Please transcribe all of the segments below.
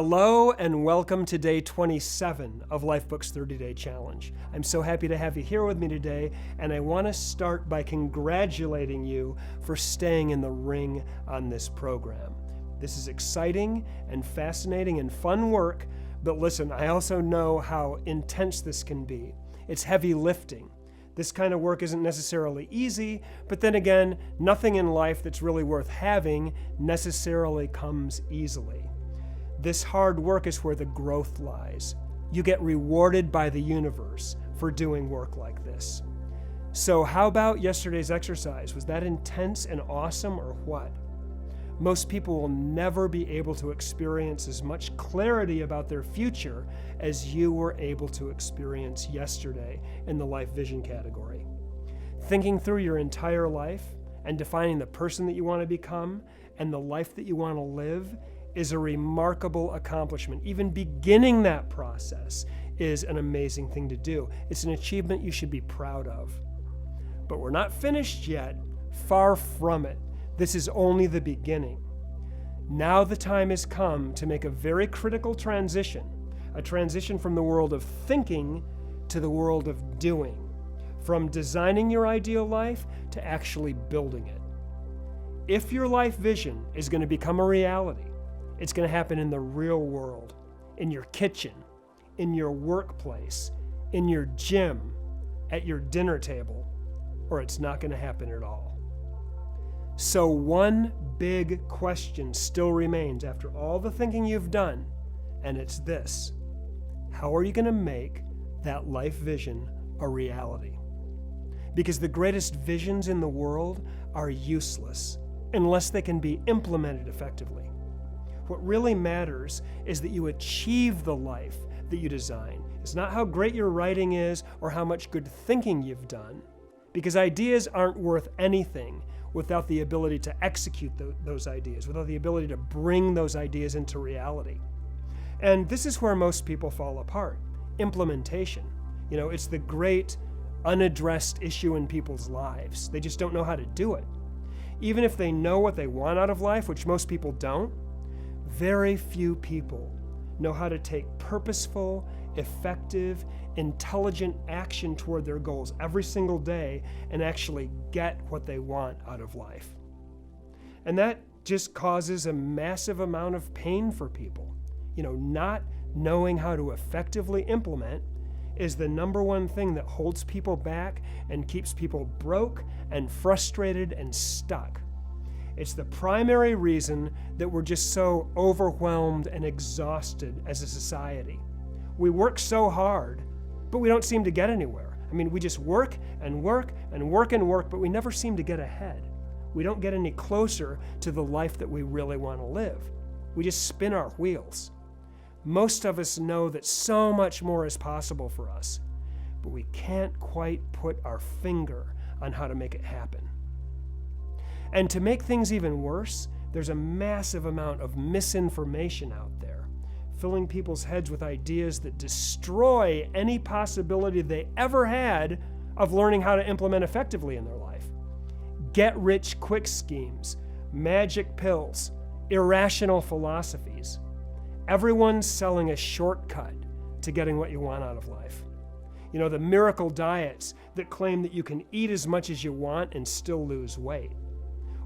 Hello and welcome to day 27 of Lifebook's 30-Day Challenge. I'm so happy to have you here with me today, and I want to start by congratulating you for staying in the ring on this program. This is exciting and fascinating and fun work, but listen, I also know how intense this can be. It's heavy lifting. This kind of work isn't necessarily easy, but then again, nothing in life that's really worth having necessarily comes easily. This hard work is where the growth lies. You get rewarded by the universe for doing work like this. So how about yesterday's exercise? Was that intense and awesome or what? Most people will never be able to experience as much clarity about their future as you were able to experience yesterday in the life vision category. Thinking through your entire life and defining the person that you want to become and the life that you want to live is a remarkable accomplishment. Even beginning that process is an amazing thing to do. It's an achievement you should be proud of. But we're not finished yet. Far from it. This is only the beginning. Now the time has come to make a very critical transition, a transition from the world of thinking to the world of doing, from designing your ideal life to actually building it. If your life vision is going to become a reality, it's going to happen in the real world, in your kitchen, in your workplace, in your gym, at your dinner table, or it's not going to happen at all. So one big question still remains after all the thinking you've done, and it's this: how are you going to make that life vision a reality? Because the greatest visions in the world are useless unless they can be implemented effectively. What really matters is that you achieve the life that you design. It's not how great your writing is or how much good thinking you've done, because ideas aren't worth anything without the ability to execute those ideas, without the ability to bring those ideas into reality. And this is where most people fall apart: implementation. It's the great unaddressed issue in people's lives. They just don't know how to do it. Even if they know what they want out of life, which most people don't, very few people know how to take purposeful, effective, intelligent action toward their goals every single day and actually get what they want out of life. And that just causes a massive amount of pain for people. Not knowing how to effectively implement is the number one thing that holds people back and keeps people broke and frustrated and stuck. It's the primary reason that we're just so overwhelmed and exhausted as a society. We work so hard, but we don't seem to get anywhere. We just work and work and work and work, but we never seem to get ahead. We don't get any closer to the life that we really want to live. We just spin our wheels. Most of us know that so much more is possible for us, but we can't quite put our finger on how to make it happen. And to make things even worse, there's a massive amount of misinformation out there, filling people's heads with ideas that destroy any possibility they ever had of learning how to implement effectively in their life. Get-rich-quick schemes, magic pills, irrational philosophies. Everyone's selling a shortcut to getting what you want out of life. The miracle diets that claim that you can eat as much as you want and still lose weight.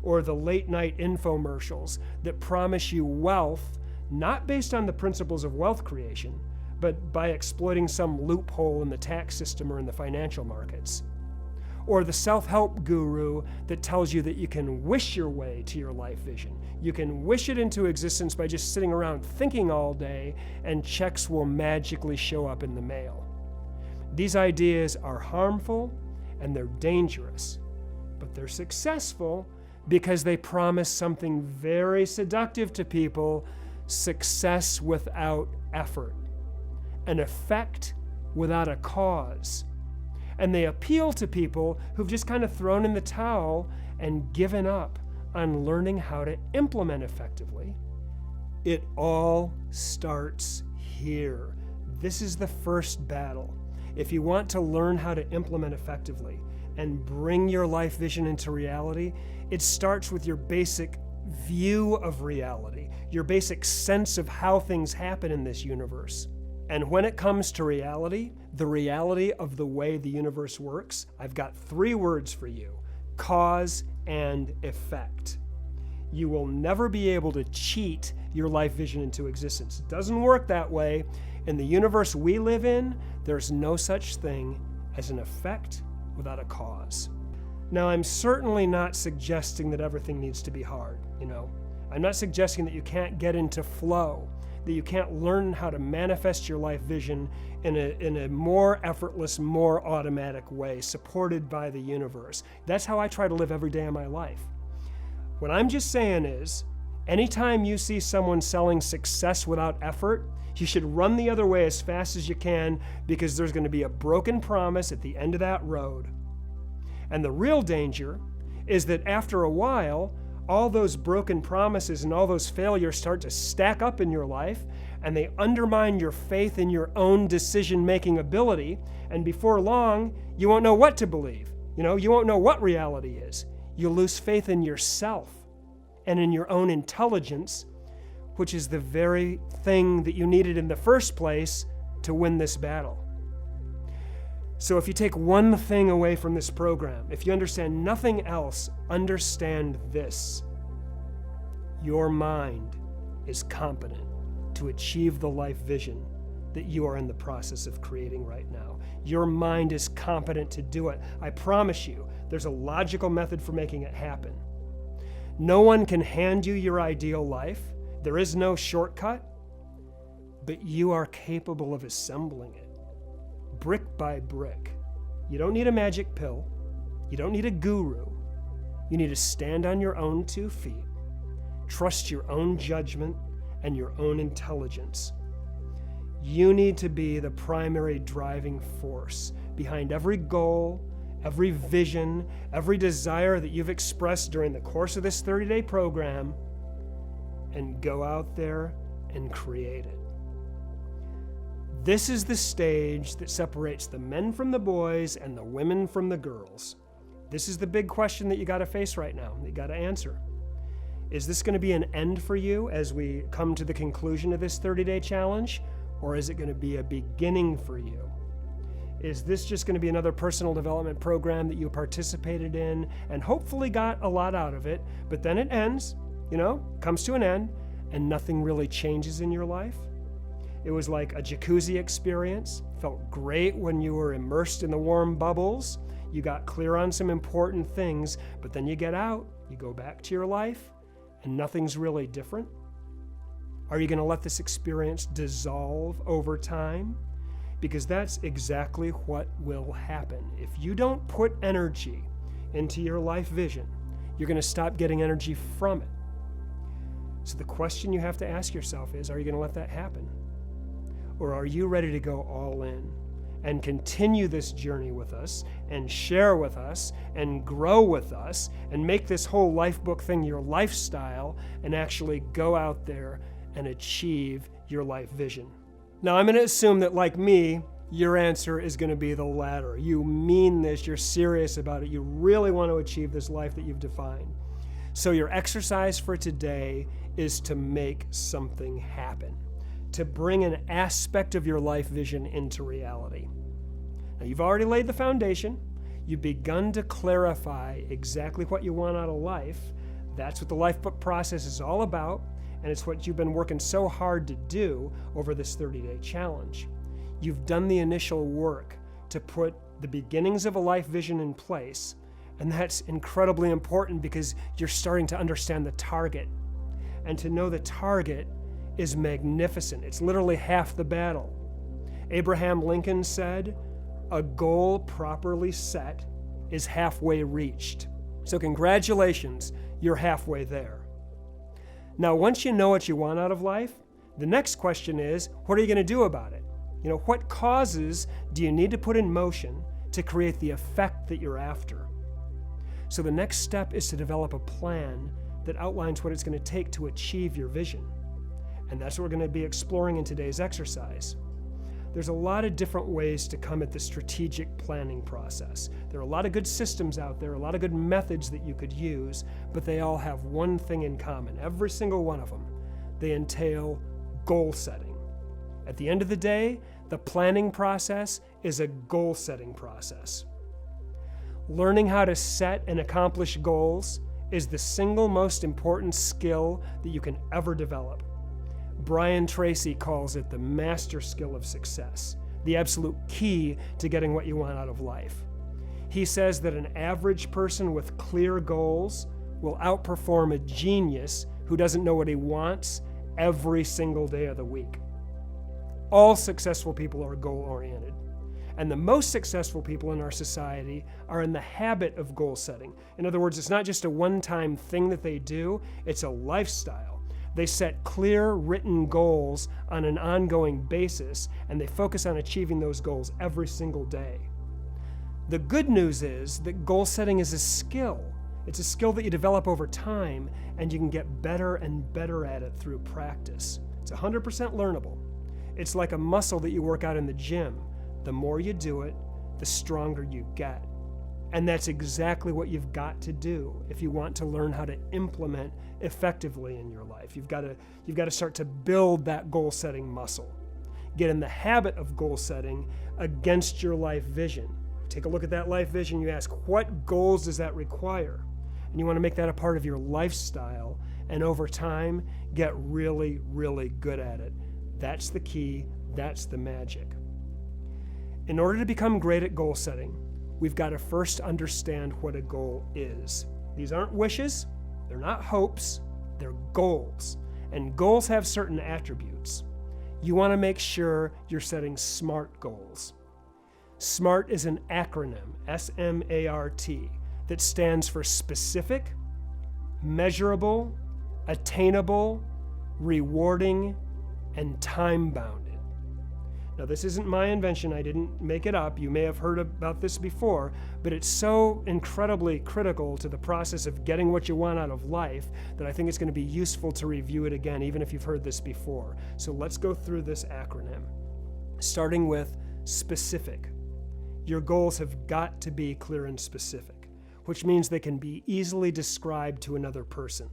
Or the late-night infomercials that promise you wealth, not based on the principles of wealth creation, but by exploiting some loophole in the tax system or in the financial markets. Or the self-help guru that tells you that you can wish your way to your life vision. You can wish it into existence by just sitting around thinking all day, and checks will magically show up in the mail. These ideas are harmful and they're dangerous, but they're successful because they promise something very seductive to people: success without effort, an effect without a cause. And they appeal to people who've just kind of thrown in the towel and given up on learning how to implement effectively. It all starts here. This is the first battle. If you want to learn how to implement effectively and bring your life vision into reality, it starts with your basic view of reality, your basic sense of how things happen in this universe. And when it comes to reality, the reality of the way the universe works, I've got 3 words for you: cause and effect. You will never be able to cheat your life vision into existence. It doesn't work that way. In the universe we live in, there's no such thing as an effect without a cause. Now, I'm certainly not suggesting that everything needs to be hard, I'm not suggesting that you can't get into flow, that you can't learn how to manifest your life vision in a more effortless, more automatic way, supported by the universe. That's how I try to live every day of my life. What I'm just saying is, anytime you see someone selling success without effort, you should run the other way as fast as you can, because there's going to be a broken promise at the end of that road. And the real danger is that after a while, all those broken promises and all those failures start to stack up in your life, and they undermine your faith in your own decision-making ability, and before long, you won't know what to believe. You won't know what reality is. You'll lose faith in yourself and in your own intelligence, which is the very thing that you needed in the first place to win this battle. So if you take one thing away from this program, if you understand nothing else, understand this: your mind is competent to achieve the life vision that you are in the process of creating right now. Your mind is competent to do it. I promise you, there's a logical method for making it happen. No one can hand you your ideal life. There is no shortcut, but you are capable of assembling it, brick by brick. You don't need a magic pill. You don't need a guru. You need to stand on your own 2 feet, trust your own judgment and your own intelligence. You need to be the primary driving force behind every goal, every vision, every desire that you've expressed during the course of this 30-day program, and go out there and create it. This is the stage that separates the men from the boys and the women from the girls. This is the big question that you got to face right now, that you got to answer. Is this going to be an end for you as we come to the conclusion of this 30-day challenge, or is it going to be a beginning for you? Is this just going to be another personal development program that you participated in and hopefully got a lot out of it, but then it ends, comes to an end, and nothing really changes in your life? It was like a jacuzzi experience. Felt great when you were immersed in the warm bubbles. You got clear on some important things, but then you get out, you go back to your life, and nothing's really different? Are you going to let this experience dissolve over time? Because that's exactly what will happen. If you don't put energy into your life vision, you're going to stop getting energy from it. So the question you have to ask yourself is, are you going to let that happen? Or are you ready to go all in and continue this journey with us and share with us and grow with us and make this whole Lifebook thing your lifestyle and actually go out there and achieve your life vision? Now, I'm going to assume that, like me, your answer is going to be the latter. You mean this, you're serious about it, you really want to achieve this life that you've defined. So your exercise for today is to make something happen, to bring an aspect of your life vision into reality. Now, you've already laid the foundation. You've begun to clarify exactly what you want out of life. That's what the Lifebook process is all about, and it's what you've been working so hard to do over this 30-day challenge. You've done the initial work to put the beginnings of a life vision in place, and that's incredibly important because you're starting to understand the target. And to know the target is magnificent. It's literally half the battle. Abraham Lincoln said, "A goal properly set is halfway reached." So congratulations, you're halfway there. Now, once you know what you want out of life, the next question is, what are you going to do about it? What causes do you need to put in motion to create the effect that you're after? So the next step is to develop a plan that outlines what it's going to take to achieve your vision. And that's what we're going to be exploring in today's exercise. There's a lot of different ways to come at the strategic planning process. There are a lot of good systems out there, a lot of good methods that you could use, but they all have one thing in common, every single one of them. They entail goal setting. At the end of the day, the planning process is a goal-setting process. Learning how to set and accomplish goals is the single most important skill that you can ever develop. Brian Tracy calls it the master skill of success, the absolute key to getting what you want out of life. He says that an average person with clear goals will outperform a genius who doesn't know what he wants every single day of the week. All successful people are goal-oriented. And the most successful people in our society are in the habit of goal setting. In other words, it's not just a one-time thing that they do, it's a lifestyle. They set clear, written goals on an ongoing basis, and they focus on achieving those goals every single day. The good news is that goal setting is a skill. It's a skill that you develop over time, and you can get better and better at it through practice. It's 100% learnable. It's like a muscle that you work out in the gym. The more you do it, the stronger you get. And that's exactly what you've got to do if you want to learn how to implement effectively in your life. You've got to start to build that goal-setting muscle. Get in the habit of goal setting against your life vision. Take a look at that life vision. You ask, what goals does that require? And you want to make that a part of your lifestyle, and over time, get really, really good at it. That's the key. That's the magic. In order to become great at goal setting, we've got to first understand what a goal is. These aren't wishes, they're not hopes, they're goals. And goals have certain attributes. You want to make sure you're setting SMART goals. SMART is an acronym, S-M-A-R-T, that stands for specific, measurable, attainable, rewarding, and time-bounded. Now, this isn't my invention. I didn't make it up. You may have heard about this before, but it's so incredibly critical to the process of getting what you want out of life that I think it's going to be useful to review it again, even if you've heard this before. So let's go through this acronym, starting with specific. Your goals have got to be clear and specific, which means they can be easily described to another person.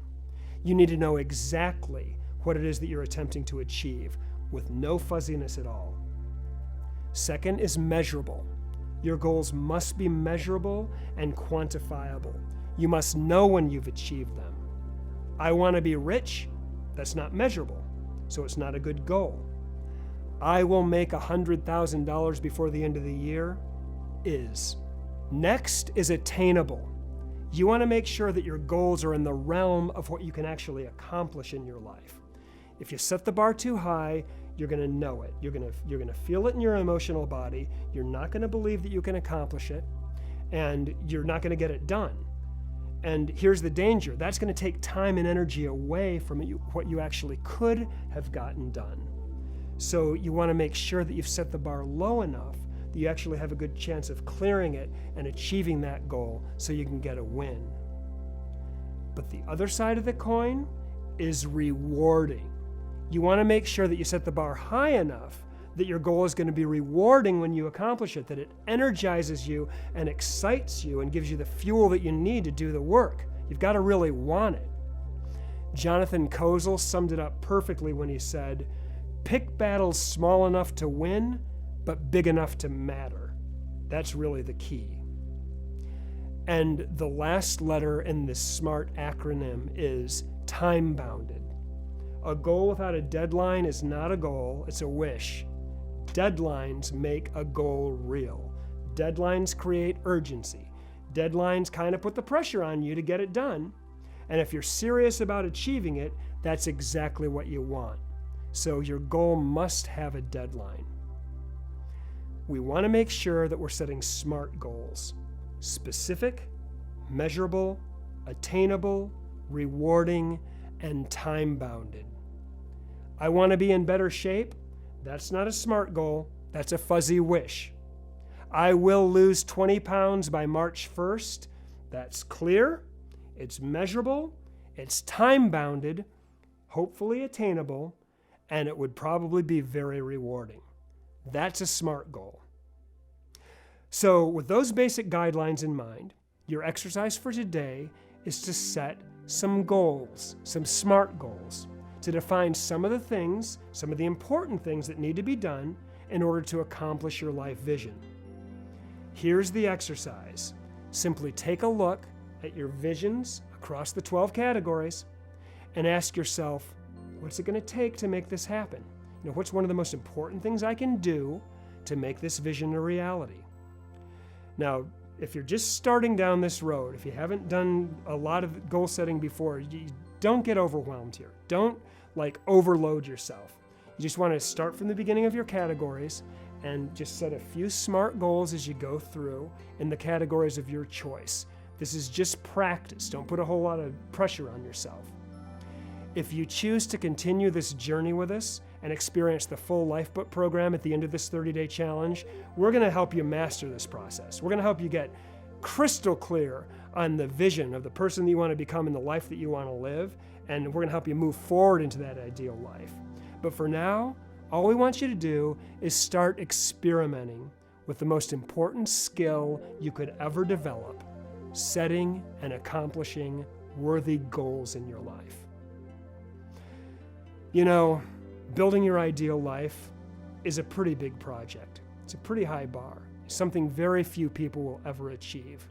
You need to know exactly what it is that you're attempting to achieve with no fuzziness at all. Second is measurable. Your goals must be measurable and quantifiable. You must know when you've achieved them. I want to be rich. That's not measurable, so it's not a good goal. I will make $100,000 before the end of the year is. Next is attainable. You want to make sure that your goals are in the realm of what you can actually accomplish in your life. If you set the bar too high, you're going to know it. You're going to feel it in your emotional body. You're not going to believe that you can accomplish it, and you're not going to get it done. And here's the danger. That's going to take time and energy away from what you actually could have gotten done. So you want to make sure that you've set the bar low enough that you actually have a good chance of clearing it and achieving that goal so you can get a win. But the other side of the coin is rewarding. You want to make sure that you set the bar high enough that your goal is going to be rewarding when you accomplish it, that it energizes you and excites you and gives you the fuel that you need to do the work. You've got to really want it. Jonathan Kozol summed it up perfectly when he said, "Pick battles small enough to win, but big enough to matter." That's really the key. And the last letter in this SMART acronym is time-bounded. A goal without a deadline is not a goal, it's a wish. Deadlines make a goal real. Deadlines create urgency. Deadlines kind of put the pressure on you to get it done. And if you're serious about achieving it, that's exactly what you want. So your goal must have a deadline. We want to make sure that we're setting SMART goals. Specific, measurable, attainable, rewarding, and time-bounded. I want to be in better shape. That's not a SMART goal. That's a fuzzy wish. I will lose 20 pounds by March 1st. That's clear. It's measurable. It's time-bounded, hopefully attainable, and it would probably be very rewarding. That's a SMART goal. So with those basic guidelines in mind, your exercise for today is to set some goals, some SMART goals, to define some of the things, some of the important things that need to be done in order to accomplish your life vision. Here's the exercise. Simply take a look at your visions across the 12 categories and ask yourself, what's it going to take to make this happen? What's one of the most important things I can do to make this vision a reality? Now, if you're just starting down this road, if you haven't done a lot of goal setting before, don't get overwhelmed here. Don't overload yourself. You just want to start from the beginning of your categories and just set a few SMART goals as you go through in the categories of your choice. This is just practice. Don't put a whole lot of pressure on yourself. If you choose to continue this journey with us and experience the full Lifebook program at the end of this 30-day challenge, we're going to help you master this process. We're going to help you get crystal clear on the vision of the person that you want to become and the life that you want to live, and we're going to help you move forward into that ideal life. But for now, all we want you to do is start experimenting with the most important skill you could ever develop, setting and accomplishing worthy goals in your life. Building your ideal life is a pretty big project. It's a pretty high bar, something very few people will ever achieve.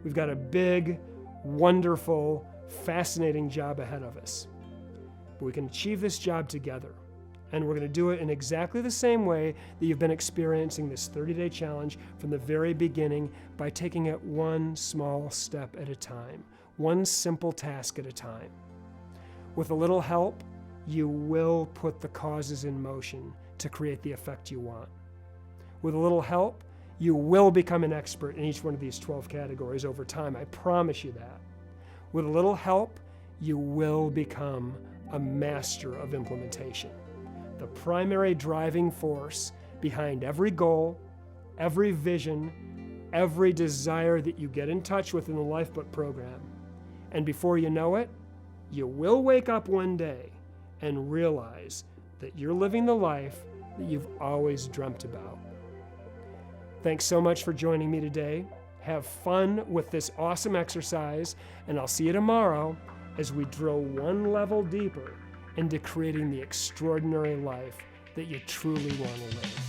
We've got a big, wonderful, fascinating job ahead of us. But we can achieve this job together. And we're going to do it in exactly the same way that you've been experiencing this 30-day challenge from the very beginning, by taking it one small step at a time, one simple task at a time. With a little help, you will put the causes in motion to create the effect you want. With a little help, you will become an expert in each one of these 12 categories over time. I promise you that. With a little help, you will become a master of implementation. The primary driving force behind every goal, every vision, every desire that you get in touch with in the Lifebook program. And before you know it, you will wake up one day and realize that you're living the life that you've always dreamt about. Thanks so much for joining me today. Have fun with this awesome exercise, and I'll see you tomorrow as we drill one level deeper into creating the extraordinary life that you truly want to live.